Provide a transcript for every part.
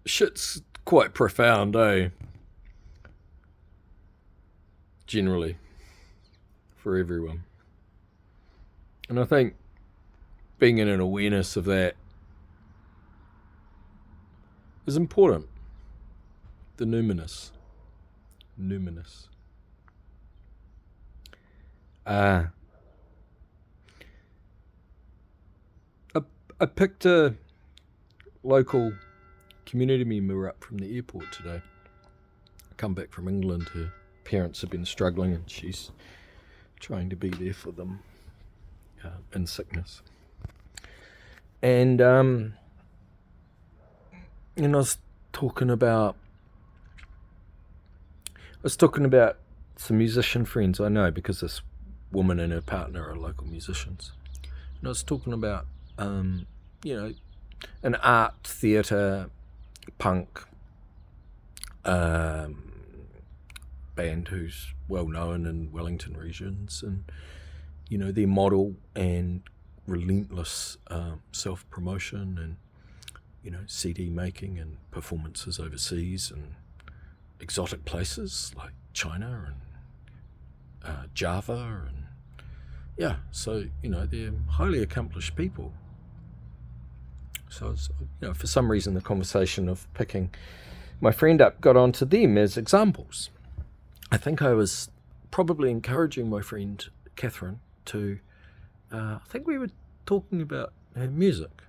shit's quite profound, eh? Generally, for everyone. And I think being in an awareness of that is important. The numinous. I picked a local community member up from the airport today. I come back from England. Her parents have been struggling and she's trying to be there for them in sickness. And I was talking about some musician friends I know, because this woman and her partner are local musicians. And I was talking about an art, theatre, punk band who's well known in Wellington regions, and their model and relentless self-promotion and CD making and performances overseas and exotic places like China and Java, and so they're highly accomplished people. So it's, for some reason the conversation of picking my friend up got onto them as examples. I think I was probably encouraging my friend Catherine to, I think we were talking about her music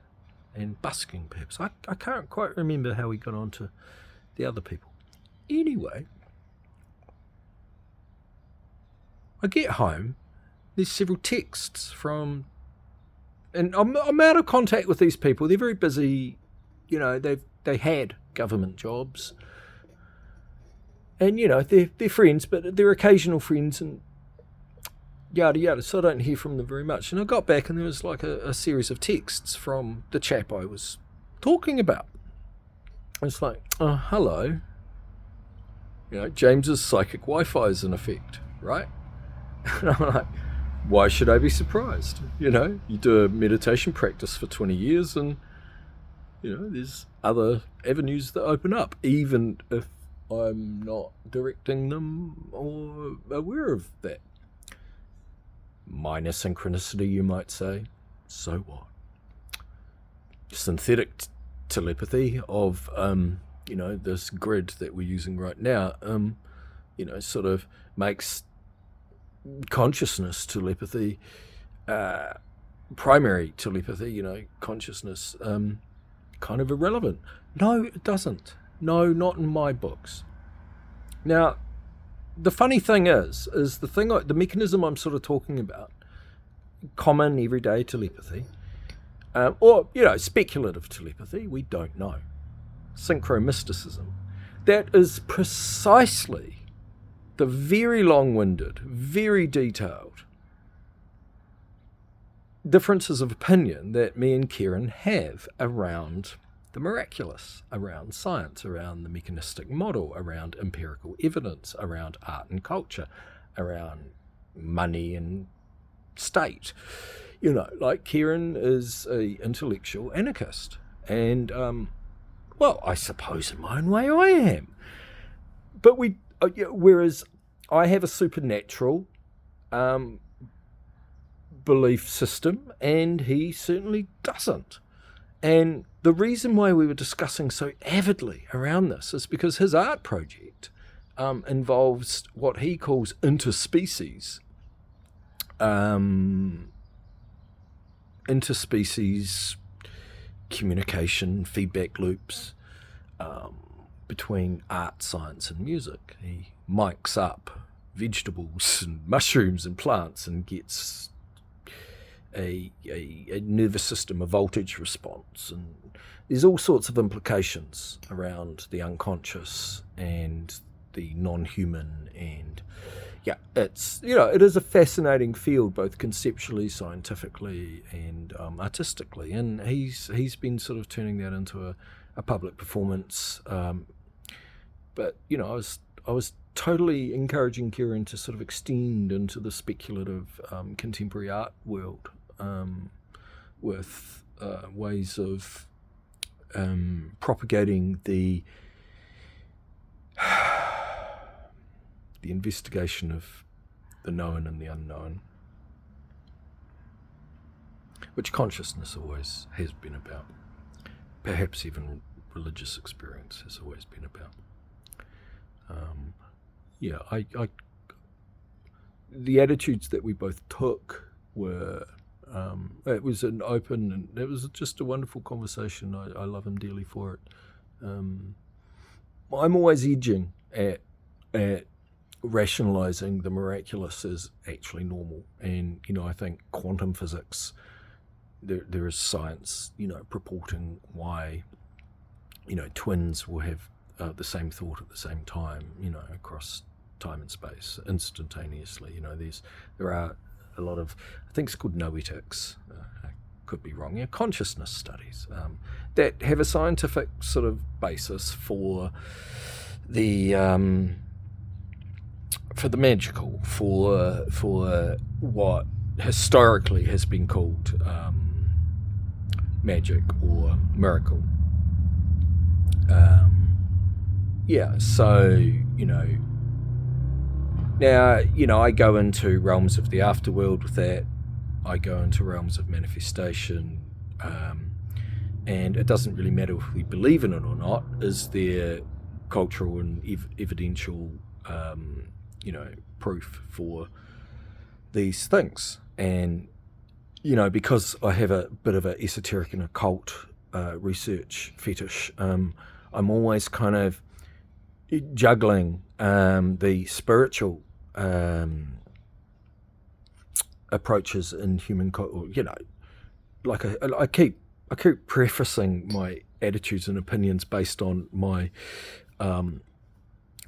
and busking perhaps. I can't quite remember how we got onto the other people. Anyway, I get home, there's several texts from, and I'm out of contact with these people. They're very busy, they had government jobs, and they're friends, but they're occasional friends and yada yada. So I don't hear from them very much. And I got back and there was like a series of texts from the chap I was talking about. It's like, oh, hello. James's psychic Wi-Fi is in effect, right? And I'm like, why should I be surprised? You do a meditation practice for 20 years and, there's other avenues that open up, even if I'm not directing them or aware of that. Minor synchronicity, you might say. So what? Synthetic telepathy of, this grid that we're using right now, sort of makes consciousness telepathy, primary telepathy, consciousness, kind of irrelevant. No, it doesn't. No, not in my books. Now, the funny thing is the mechanism I'm sort of talking about, common everyday telepathy, or speculative telepathy, we don't know. Synchro mysticism, that is precisely the very long-winded, very detailed differences of opinion that me and Kieran have around the miraculous, around science, around the mechanistic model, around empirical evidence, around art and culture, around money and state. Like Kieran is an intellectual anarchist, and I suppose in my own way I am. But whereas I have a supernatural belief system, and he certainly doesn't. And the reason why we were discussing so avidly around this is because his art project involves what he calls interspecies communication, feedback loops between art, science, and music. He mics up vegetables and mushrooms and plants and gets a nervous system, a voltage response, and there's all sorts of implications around the unconscious and the non-human, and it's it is a fascinating field, both conceptually, scientifically, and artistically, and he's been sort of turning that into a public performance, but I was totally encouraging Kieran to sort of extend into the speculative contemporary art world with ways of propagating the investigation of the known and the unknown, which consciousness always has been about. Perhaps even religious experience has always been about. The attitudes that we both took were, it was an open, and it was just a wonderful conversation. I love him dearly for it. I'm always edging at rationalizing the miraculous as actually normal. And, I think quantum physics, there is science, purporting why, twins will have the same thought at the same time, across time and space instantaneously. There are a lot of, I think it's called MYTICs, I could be wrong, consciousness studies that have a scientific sort of basis for the magical, for what historically has been called magic or miracle. So, now, I go into realms of the afterworld with that. I go into realms of manifestation. And it doesn't really matter if we believe in it or not. Is there cultural and evidential, proof for these things? And, because I have a bit of an esoteric and occult research fetish, I'm always kind of juggling the spiritual approaches in human, like I keep prefacing my attitudes and opinions based on my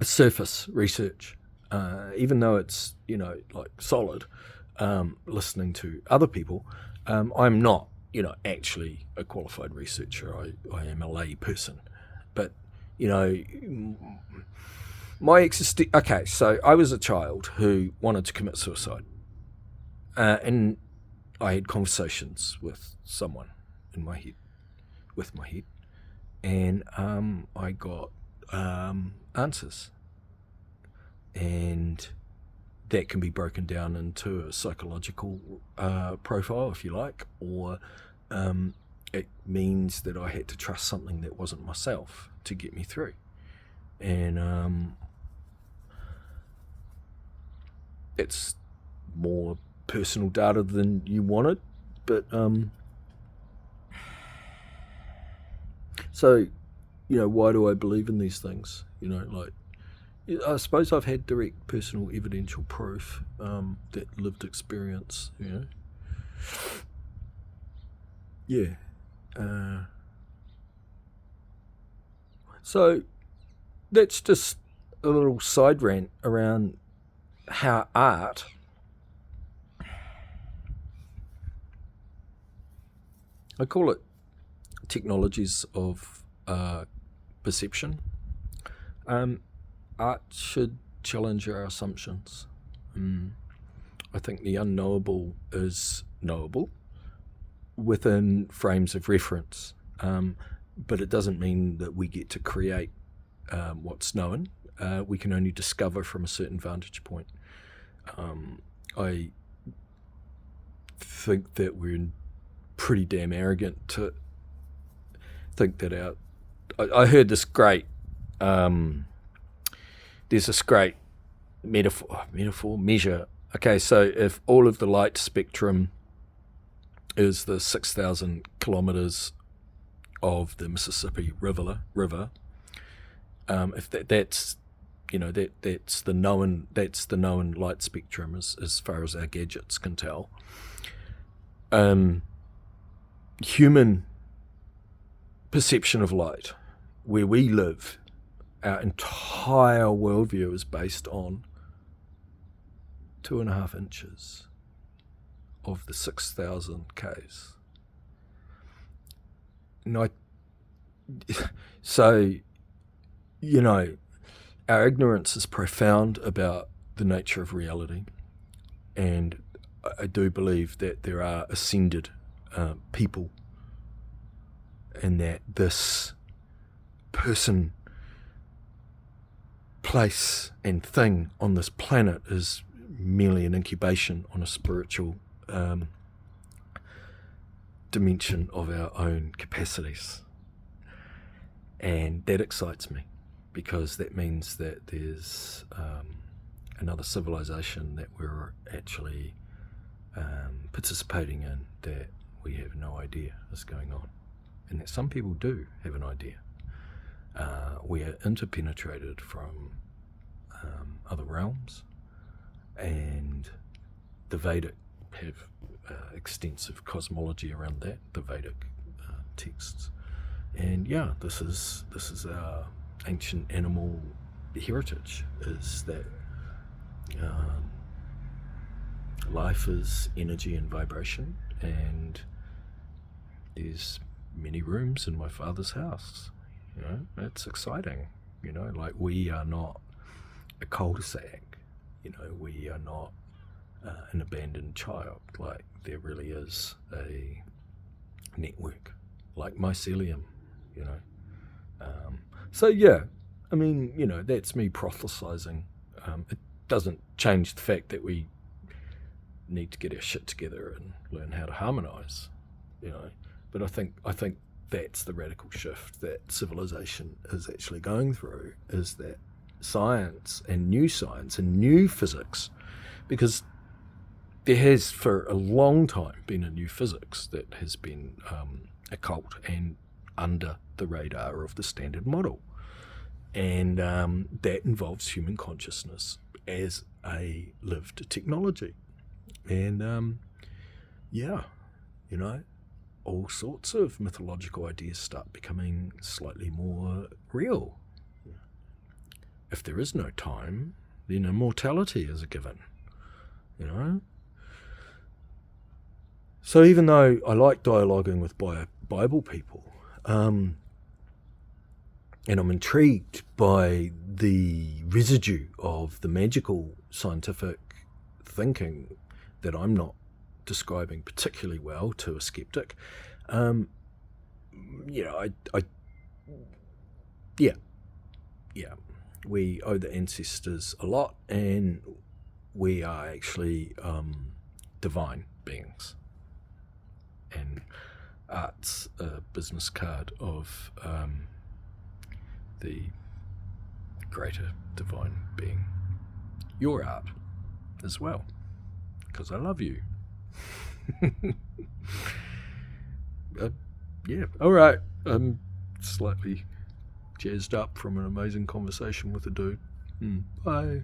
surface research, even though it's solid. Listening to other people, I'm not actually a qualified researcher. I am a lay person, but okay, so I was a child who wanted to commit suicide, and I had conversations with someone in my head, and I got answers, and that can be broken down into a psychological profile, if you like, or it means that I had to trust something that wasn't myself to get me through. And it's more personal data than you wanted, but so why do I believe in these things? I suppose I've had direct personal evidential proof, that lived experience, so that's just a little side rant around how art I call it technologies of perception. Art should challenge our assumptions. I think the unknowable is knowable within frames of reference, but it doesn't mean that we get to create what's known. We can only discover from a certain vantage point. I think that we're pretty damn arrogant to think that I heard this great there's this great measure. Okay, so if all of the light spectrum is the 6,000 kilometers of the Mississippi River, if that's that's the known light spectrum as far as our gadgets can tell. Human perception of light, where we live, our entire worldview is based on 2.5 inches of the 6,000 Ks. So, our ignorance is profound about the nature of reality, and I do believe that there are ascended people and that this person, place, and thing on this planet is merely an incubation on a spiritual dimension of our own capacities. And that excites me, because that means that there's another civilization that we're actually participating in that we have no idea is going on, and that some people do have an idea. We are interpenetrated from other realms, and the Vedic have extensive cosmology around that, the Vedic texts. And yeah, this is our ancient animal heritage, is that life is energy and vibration, and there's many rooms in my father's house. You know, it's exciting. You know, like, we are not a cul-de-sac. You know, we are not an abandoned child. Like, there really is a network, like mycelium. You know, so yeah, I mean, you know, that's me prophesizing. It doesn't change the fact that we need to get our shit together and learn how to harmonize. You know, but I think that's the radical shift that civilization is actually going through, is that science and new physics, because there has for a long time been a new physics that has been occult and under the radar of the standard model, and that involves human consciousness as a lived technology. And yeah, you know, all sorts of mythological ideas start becoming slightly more real. If there is no time, then immortality is a given, you know. So even though I like dialoguing with Bible people, and I'm intrigued by the residue of the magical scientific thinking that I'm not describing particularly well to a skeptic, you know, yeah, we owe the ancestors a lot, and we are actually divine beings. And art's a business card of the greater divine being. Your art as well, because I love you. Yeah, all right. I'm slightly jazzed up from an amazing conversation with a dude. Bye.